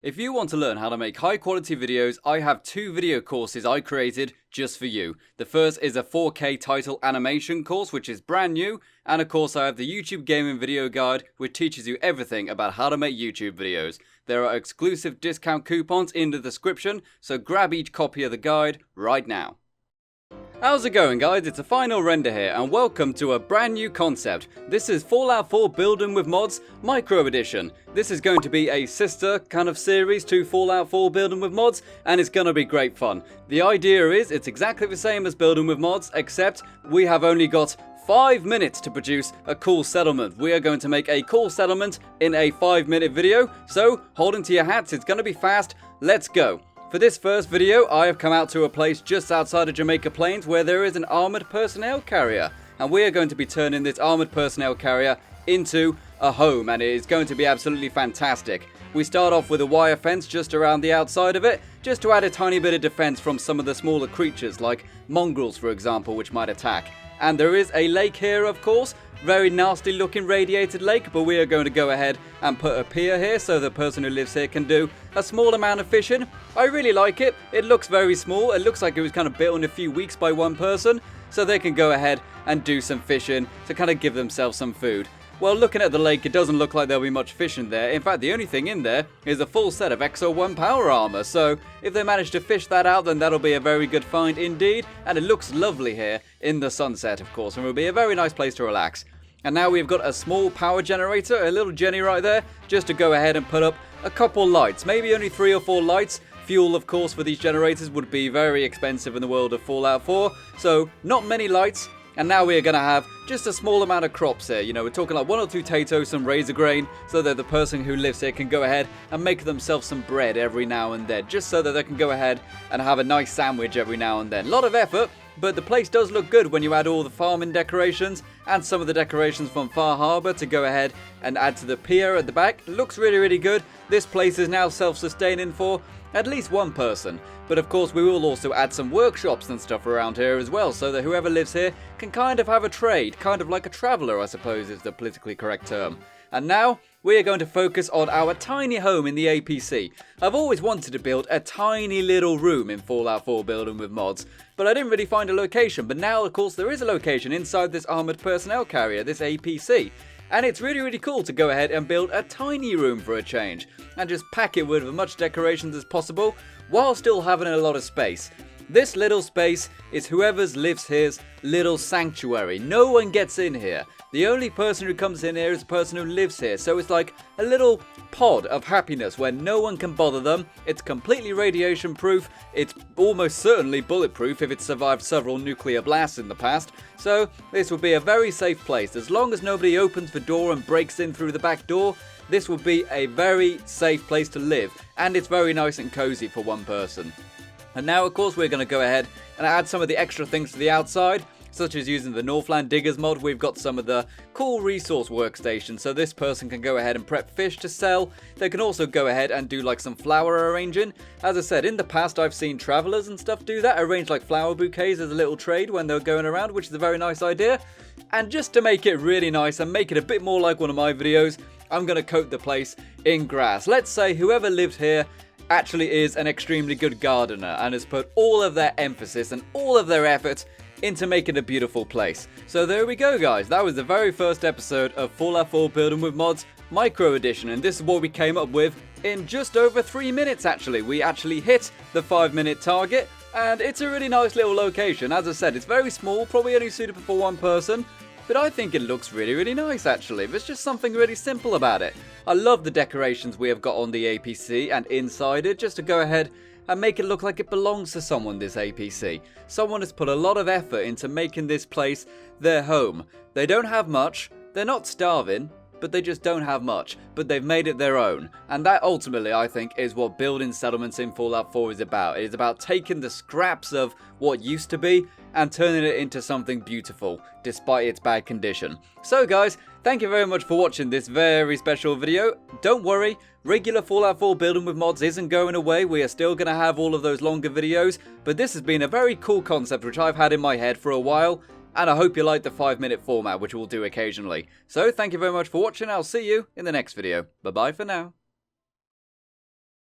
If you want to learn how to make high quality videos, I have two video courses I created just for you. The first is a 4K title animation course, which is brand new, and of course I have the YouTube gaming video guide, which teaches you everything about how to make YouTube videos. There are exclusive discount coupons in the description, so grab each copy of the guide right now. How's it going, guys? It's a final render here, and welcome to a brand new concept. This is Fallout 4 Building with Mods Micro Edition. This is going to be a sister kind of series to Fallout 4 Building with Mods, and it's going to be great fun. The idea is it's exactly the same as Building with Mods, except we have only got 5 minutes to produce a cool settlement. We are going to make a cool settlement in a 5-minute video, so hold into your hats, it's going to be fast. Let's go. For this first video, I have come out to a place just outside of Jamaica Plains where there is an armoured personnel carrier. And we are going to be turning this armoured personnel carrier into a home, and it is going to be absolutely fantastic. We start off with a wire fence just around the outside of it, just to add a tiny bit of defence from some of the smaller creatures, like mongrels for example, which might attack. And there is a lake here, of course. Very nasty looking radiated lake, but we are going to go ahead and put a pier here so the person who lives here can do a small amount of fishing. I really like it. It looks very small. It looks like it was kind of built in a few weeks by one person, so they can go ahead and do some fishing to kind of give themselves some food. Well, looking at the lake, it doesn't look like there'll be much fish in there. In fact, the only thing in there is a full set of Exo 1 power armor. So if they manage to fish that out, then that'll be a very good find indeed. And it looks lovely here in the sunset, of course, and will be a very nice place to relax. And now we've got a small power generator, a little Jenny right there, just to go ahead and put up a couple lights. Maybe only 3 or 4 lights. Fuel, of course, for these generators would be very expensive in the world of Fallout 4. So not many lights. And now we're going to have just a small amount of crops here. You know, we're talking like 1 or 2 potatoes, some razor grain, so that the person who lives here can go ahead and make themselves some bread every now and then, just so that they can go ahead and have a nice sandwich every now and then. A lot of effort, but the place does look good when you add all the farming decorations and some of the decorations from Far Harbor to go ahead and add to the pier at the back. It looks really, really good. This place is now self-sustaining for at least one person. But of course we will also add some workshops and stuff around here as well, so that whoever lives here can kind of have a trade, kind of like a traveller, I suppose is the politically correct term. And now we are going to focus on our tiny home in the APC. I've always wanted to build a tiny little room in Fallout 4 Building with Mods, but I didn't really find a location. But now of course there is a location inside this armoured personnel carrier, this APC. And it's really, really cool to go ahead and build a tiny room for a change, and just pack it with as much decorations as possible, while still having a lot of space. This little space is whoever's lives here's little sanctuary. No one gets in here. The only person who comes in here is the person who lives here. So it's like a little pod of happiness where no one can bother them. It's completely radiation proof. It's almost certainly bulletproof if it's survived several nuclear blasts in the past. So this will be a very safe place. As long as nobody opens the door and breaks in through the back door, this will be a very safe place to live. And it's very nice and cozy for one person. And now, of course, we're going to go ahead and add some of the extra things to the outside, such as using the Northland Diggers mod. We've got some of the cool resource workstations, so this person can go ahead and prep fish to sell. They can also go ahead and do like some flower arranging. As I said, in the past I've seen travelers and stuff do that, arrange like flower bouquets as a little trade when they're going around, which is a very nice idea. And just to make it really nice and make it a bit more like one of my videos, I'm going to coat the place in grass. Let's say whoever lived here actually is an extremely good gardener and has put all of their emphasis and all of their effort into making a beautiful place. So there we go, guys. That was the very first episode of Fallout 4 Building with Mods Micro Edition, and this is what we came up with in just over 3 minutes actually. We actually hit the 5-minute target, and it's a really nice little location. As I said, it's very small, probably only suitable for one person, but I think it looks really, really nice actually. There's just something really simple about it. I love the decorations we have got on the APC and inside it, just to go ahead and make it look like it belongs to someone, this APC. Someone has put a lot of effort into making this place their home. They don't have much, they're not starving, but they just don't have much, but they've made it their own. And that ultimately, I think, is what building settlements in Fallout 4 is about. It is about taking the scraps of what used to be and turning it into something beautiful, despite its bad condition. So guys, thank you very much for watching this very special video. Don't worry, regular Fallout 4 Building with Mods isn't going away. We are still going to have all of those longer videos, but this has been a very cool concept which I've had in my head for a while, and I hope you like the 5-minute format, which we'll do occasionally. So thank you very much for watching. I'll see you in the next video. Bye bye for now.